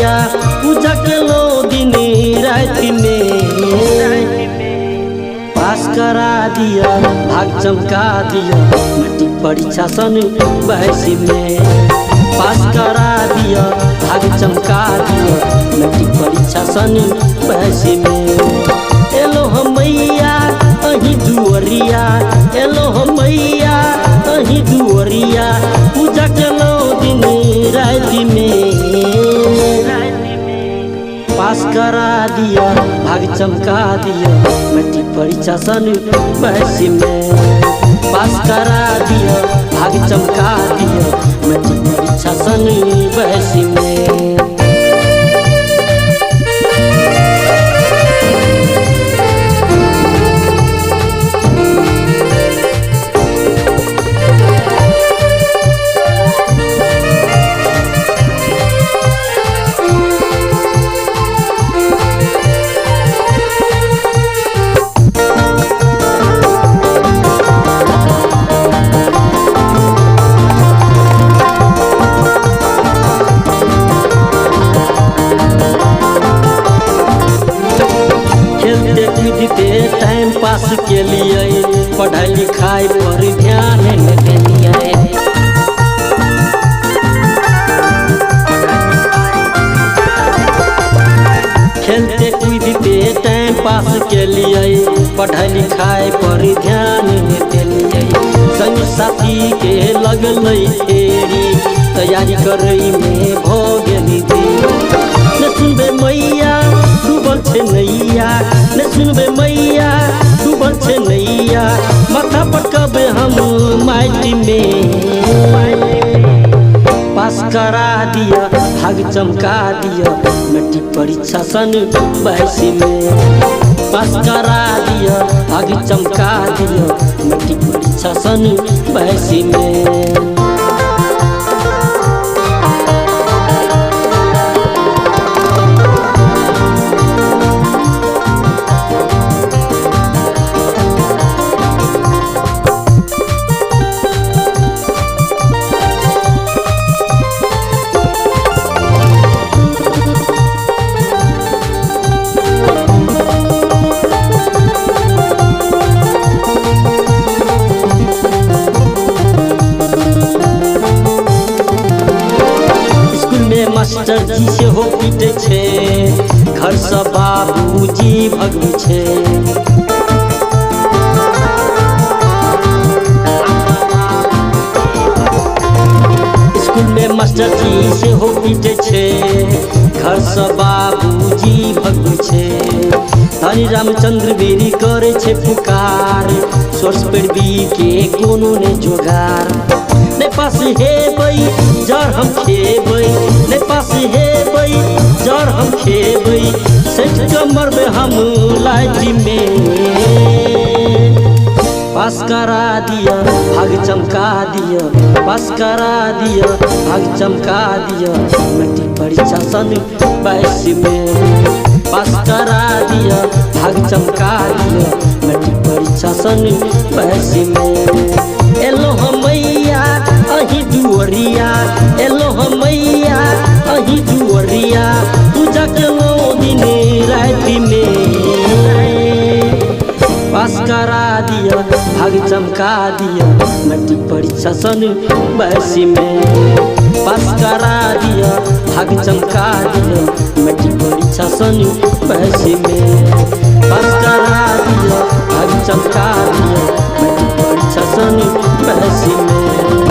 दुअरिया पूजा के लो दिन रात में पास करा दिया भाग चमका दिया मैट्रिक परीक्षा सन 82 में पास करा दिया भाग चमका दिया मैट्रिक परीक्षा सन 82 में एलो हम मैया अही दुअरिया एलो हम मैया अही दुअरिया पूजा के लो दिन रात में पास करा दिया भाग चमका दिया मैट्रिक परीक्षा सन 82 में पास करा दिया भाग चमका दिया मैट्रिक परीक्षा सन 82 में। टाइम पास के लिए पढ़ाई लिखाई पर ध्यान न दिए खेलते कूदते टाइम पास के लिए पढ़ाई लिखाई पर ध्यान न दिए संग साथी के लगल फेरी तैयारी करई में भो गेली न सुनबे मैया डूबल छे नैया न सुनबे मैया डूबल छे नैया माथा पटकबे हम माटी में पास करा दिया भाग चमका दिया मैट्रिक परीक्षा सन 82 में पास करा दिया भाग चमका दिया मैट्रिक परीक्षा सन 82 में। मास्टर जी से हो पीटे छे घर से बाबूजी भगवी छे स्कूल में मास्टर जी से हो पीटे छे घर से बाबूजी भगवी छे धनी रामचंद्र बेरी करे छे पुकार सोर्स पर भी के कोनो ने जोगार ने पास हे बई जर हम खेबई ने पास हे बई जर हम खेबई सेठ कमर में हम लाइटी में पास करा दिया भाग चमका दिया पास करा दिया भाग चमका दिया मैट्रिक परीक्षा सन 82 में पास करा दिया भाग चमका दिया मैट्रिक परीक्षा सन 82 में एलो हम मैया अही दुअरिया एलो हम मैया अही दुअरिया पूजा के लो दिन रात में पास करा दिया भाग चमका दिया मैट्रिक परीक्षा सन 82 में पास करा दिया भाग चमका दिया मैट्रिक परीक्षा सन 82 में पास करा दिया भाग चमका दिया मैट्रिक परीक्षा सन 82 में।